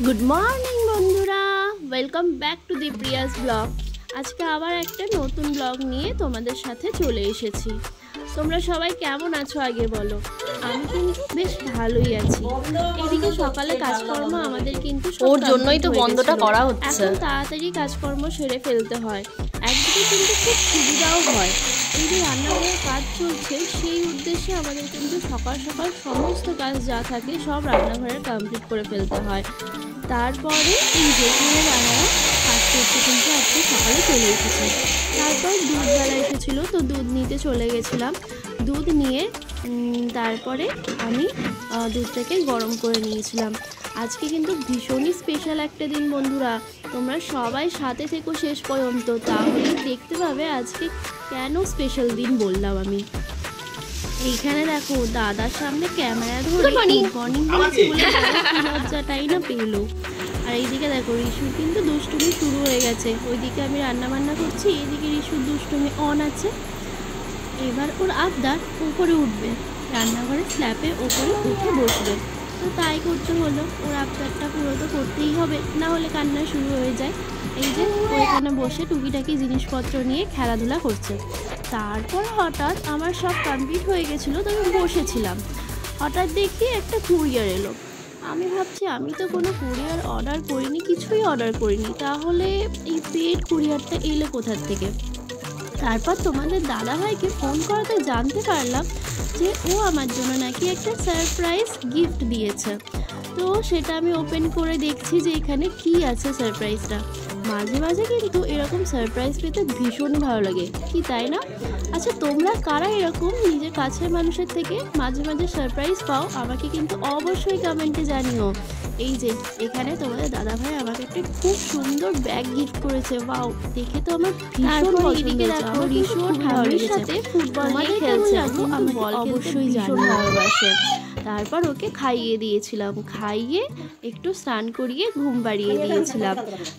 Good morning বন্ধুরা, welcome back to the Prius blog. আজকে আবার একটা নতুন ব্লগ নিয়ে তোমাদের সাথে চলে এসেছি। তোমরা সবাই কেমন আছো আগে বলো। আমি কিন্তু বেশ ভালোই আছি। এদিকে সকালে কাজকর্ম আমাদের কিন্তু ওর জন্যই তো বন্ধটা করা হচ্ছে। এখন তাড়াতাড়ি কাজকর্ম সেরে ফেলতে হয়, একদিকে কিন্তু খুব সুবিধাও হয়। এই যে রান্নাঘরের কাজ চলছে সেই উদ্দেশ্যে আমাদের কিন্তু সকাল সকাল সমস্ত কাজ যা থাকে সব রান্নাঘরের কমপ্লিট করে ফেলতে হয়। তারপরে এই যেখানে রান্না কাজ করতে কিন্তু আজকে সকালে চলে এসেছে। তারপর দুধবেলা এসেছিলো, তো দুধ নিতে চলে গেছিলাম। দুধ নিয়ে তারপরে আমি দুধটাকে গরম করে নিয়েছিলাম। আজকে কিন্তু ভীষণই স্পেশাল একটা দিন বন্ধুরা, তোমরা সবাই সাথে থেকো শেষ পর্যন্ত, তাহলে দেখতে পাবে আজকে কেন স্পেশাল দিন বললাম আমি। এইখানে দেখো দাদার সামনে ক্যামেরা ধরে মর্নিং বলেছি বলে লজ্জাটাই না পেলো। আর এইদিকে দেখো রিশুর কিন্তু দুষ্টুমি শুরু হয়ে গেছে। ওইদিকে আমি রান্না বান্না করছি, এইদিকে রিশুর দুষ্টুমি অন আছে। এবার ওর আবদার উপরে উঠবে, রান্নাঘরের স্ল্যাপে ওপরে উঠে বসবে। তো তাই করতে হলো, ওর আবদারটা পুরো তো করতেই হবে, না হলে কান্না শুরু হয়ে যায়। এই যে ওইখানে বসে টুকিটাকি জিনিসপত্র নিয়ে খেলাধুলা করছে। তারপর হঠাৎ আমার সব কমপ্লিট হয়ে গেছিলো, তো আমি বসেছিলাম। হঠাৎ দেখি একটা কুরিয়ার এলো। আমি ভাবছি আমি তো কোনো কুরিয়ার অর্ডার করিনি, কিছুই অর্ডার করিনি, তাহলে এই পেড কুরিয়ারটা এলো কোথার থেকে। তারপর তোমাদের দাদাভাইকে ফোন করাতে জানতে পারলাম যে ও আমার জন্য নাকি একটা সারপ্রাইজ গিফট দিয়েছে। তো সেটা আমি ওপেন করে দেখছি যে এখানে কি আছে সারপ্রাইজটা। মাঝে মাঝে কিন্তু এরকম সারপ্রাইজ পেতে ভীষণই ভালো লাগে, কি তাই না? আচ্ছা তোমরা কারা এরকম নিজের কাছের মানুষের থেকে মাঝে মাঝে সারপ্রাইজ পাও, আমাকে কিন্তু অবশ্যই কমেন্টে জানিও। এই যে এখানে তোমাদের দাদাভাই আমাকে একটা খুব সুন্দর ব্যাগ গিফট করেছে। ওয়াও, দেখে তো আমার ভীষণ পছন্দ হয়েছে। রিশু ঠাম্মির সাথে ফুটবল নিয়ে খেলছে, আমি অবশ্যই ভীষণ ভালোবাসে। তারপর ওকে খাইয়ে দিয়েছিলাম, খাইয়ে একটু স্নান করিয়ে ঘুম পাড়িয়ে দিয়েছিলাম।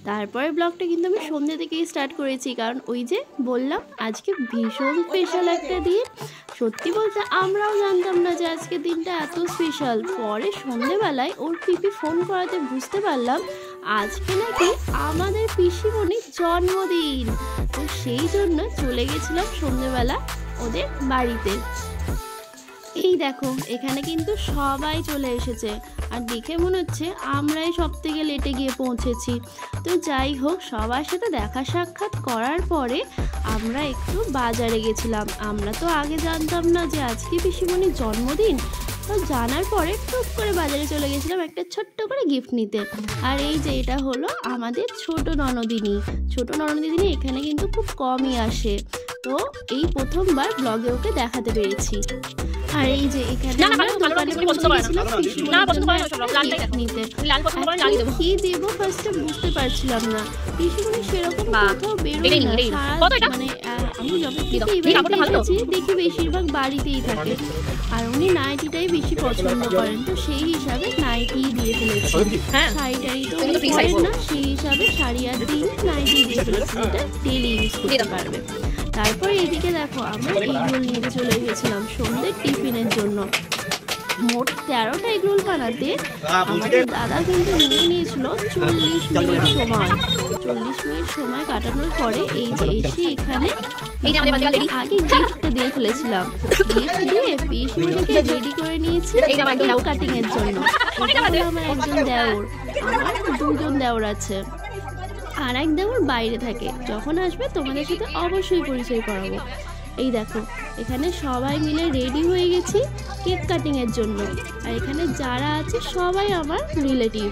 তারপরে ব্লগটা কিন্তু আমি সন্ধ্যে থেকেই স্টার্ট করেছি, কারণ ওই যে বললাম আজকে ভীষণ স্পেশাল একটা দিন। সত্যি বলতে আমরাও জানতাম না যে আজকের দিনটা এত স্পেশাল। পরে সন্ধ্যেবেলায় ওর পিপি ফোন করাতে বুঝতে পারলাম আজকে নাকি আমাদের পিসিমণির জন্মদিন। তো সেই জন্য চলে গেছিলাম সন্ধ্যেবেলা ওদের বাড়িতে। এই দেখো এখানে কিন্তু সবাই চলে এসেছে, আর দেখে মনে হচ্ছে আমরাই সব থেকে লেটে গিয়ে পৌঁছেছি। তো যাই হোক, সবার সাথে দেখা সাক্ষাৎ করার পরে আমরা একটু বাজারে গেছিলাম। আমরা তো আগে জানতাম না যে আজকে পিসিমণির জন্মদিন, তো জানার পরে টুক করে বাজারে চলে গেছিলাম একটা ছোট্ট করে গিফট নিতে। আর এই যে এটা হলো আমাদের ছোট ননদিনী। ছোট ননদিনী এখানে কিন্তু খুব কমই আসে, তো এই প্রথমবার ব্লগে ওকে দেখাতে পেরেছি। আর এই যে এখানে কি দেবো ফার্স্টে বুঝতে পারছিলাম না, পিসিমণি সেরকম কোথাও বেরোয় না, মানে আমি যবে দেখি বেশিরভাগ বাড়িতেই থাকে, আর উনি নাইটিটাই বেশি পছন্দ করেন। তো সেই হিসাবে নাইটি দিয়ে ফেলেছি, শাড়ি টাড়ি তো পরেন না, সেই হিসাবে শাড়ি আর দিয়ে নাইটি দিয়ে ফেলেছি, এটা ডেলি ইউজ করতে পারবে। তারপর এদিকে দেখো আমরা এগরোল নিতে চলে গেছিলাম সন্ধ্যের টিফিনের জন্য। মোট 13টা এগরোল বানাতে আমাদের দাদা কিন্তু নিয়ে নিয়েছিল 40 মিনিট সময়। 40 মিনিট সময় কাটানোর পরে এই যে এসে এখানে আগে গিফট দিয়ে ফেলেছিলাম। গিফট দিয়ে পিসিমণিকে রেডি করে নিয়েছি কেক কাটিং এর জন্য। আমার একজন দেওর, আমার দুজন দেওর আছে, আর এক দেওর বাইরে থাকে, যখন আসবে তোমাদের সাথে অবশ্যই পরিচয় করাবো। এই দেখো এখানে সবাই মিলে রেডি হয়ে গেছি কেক কাটিং এর জন্য, আর এখানে যারা আছে সবাই আমার রিলেটিভ।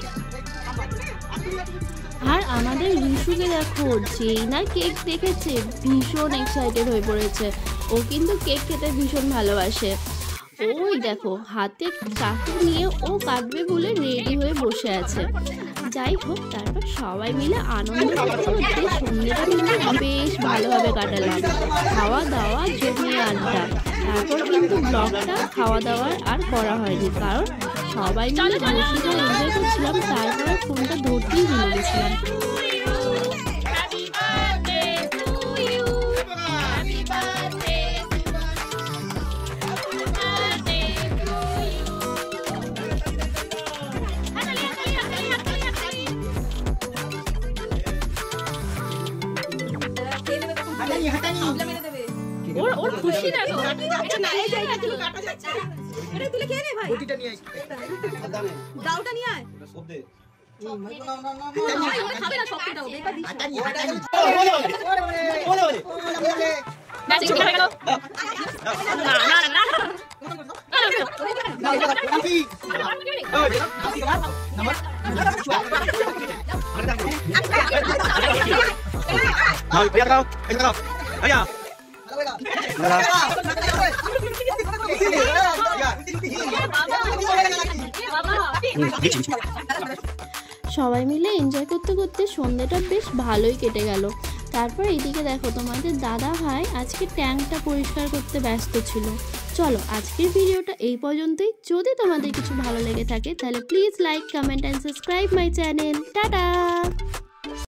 আর আমাদের রিশুকে দেখো, যেই না কেক দেখেছে ভীষণ এক্সাইটেড হয়ে পড়েছে। ও কিন্তু কেক খেতে ভীষণ ভালোবাসে। ওই দেখো হাতে চাকু নিয়ে ও কাটবে বলে রেডি হয়ে বসে আছে। যাই হোক, তারপর সবাই মিলে আনন্দ করতে করতে সন্ধ্যেটা কিন্তু বেশ ভালোভাবে কাটালাম, খাওয়া দাওয়া জমিয়ে আড্ডা। তারপর কিন্তু ব্লগটা খাওয়া দাওয়ার আর করা হয়নি, কারণ সবাই মিলে বসে এনজয় করছিলাম। তারপরে ফোনটা ধরতেই ভুলে গেছিলাম। ওর খুশি দেখো। সবাই মিলে এনজয় করতে করতে সন্ধ্যাটা বেশ ভালোই কেটে গেল। তারপর এইদিকে দেখো তোমাদের দাদা ভাই আজকে ট্যাঙ্কটা পরিষ্কার করতে ব্যস্ত ছিল। চলো আজকের ভিডিওটা এই পর্যন্তই। যদি তোমাদের কিছু ভালো লেগে থাকে তাহলে please like, comment and subscribe my channel. Tata.